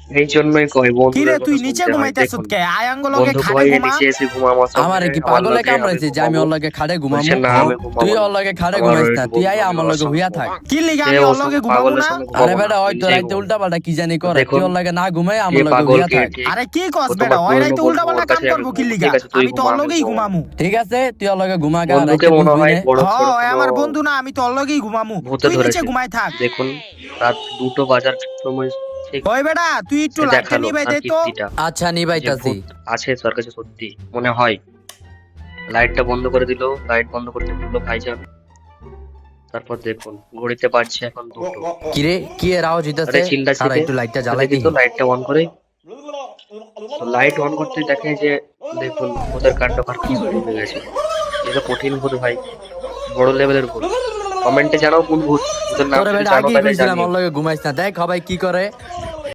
এই জন্যই কই কি বন্ধুদের রে তুই কথা নিচে শুনতে হয়। ঘুমাইতেছ দেখুন কে আয়াঙ্গ লগে বন্ধু খাটে কই ঘুমা। নিচে এসে ঘুমাবো আমার কি আমার পাগলে লগে আমি কামড়াইছে যে আমি ঘুমাবো। ওর লগে খাড়ে ঘুমামু? বলছে না আমি তুই ঘুমাবো ওর না, লগে খাড়ে আমার ঘুমাইস না, একটু তুই বন্ধু আয় আমি আমার ওর লগে সঙ্গে হুইয়া থাক। ঘুমাবো। কি লিগা সে আমি ওর ওর লগে সঙ্গে ঘুমাবো পাগলের না? সঙ্গে আরে ঘুমাবো না, বেটা তুই হয়তো নিজেই রাইতে ঘুমা। উল্টা পাল্টা কি জানি করে, তুই দেখুন ওর লগে না ঘুমাই এ আমার লগে পাগল হুইয়া কে থাক। ঠিক, আরে কি কস ও বেটা, তোমার ওই পুরনো রাইতে উল্টা বন্ধু, ওর পাল্টা কাম কাছে আমি করবো কি ঘুমাবো। লিগা? ঠিক আছে তুই আমি তো ঘুমা ওর আমি লগেই ঘুমাবো না। ঘুমামু। ঠিক আছে তুই ওর লগে ঘুমা গা, বন্ধুকে রাইতে মনে বুঝবি হয় না। বড় হ সড়ো কোনো আমার বন্ধু না, আমি তো ওর লগেই ঘুমামু। ভূতে তুই নিচে ধরেছে। ঘুমাই থাক। দেখুন রাত 2টো বাজার সময় ঠিক ওই বেটা তুই একটু সে লাইটটা দেখালো নিবাই তার দে তো। কীর্তিটা আচ্ছা যে নিবাইতাছি। ভূত আছে তার কাছে সত্যি মনে হয়। লাইটটা বন্ধ করে দিল, লাইট বন্ধ করতে বললো ভাইজান। তারপর দেখুন ঘড়িতে বাজছে এখন 2টো। কিরে কি এর আওয়াজ আরে হইতাছে? চিল্লাছি খাড়া কে? একটু লাইটটা একটু জ্বালাই দেখি তো দিই। লাইটটা অন করে। তো লাইট অন করতে দেখে যে দেখুন ভূতের কাণ্ড কারখানা শুরু হয়ে গেছে। এটা কঠিন ভূত ভাই, বড় লেভেলের ভূত। কমেন্টে জানাও কোন ভূত, ভূতের নাম তোরে যদি বেটা জানো আগেই তাহলে কইছিলাম জানিও। ওর লগে ঘুমাইস না, দেখ সবাই কি করে।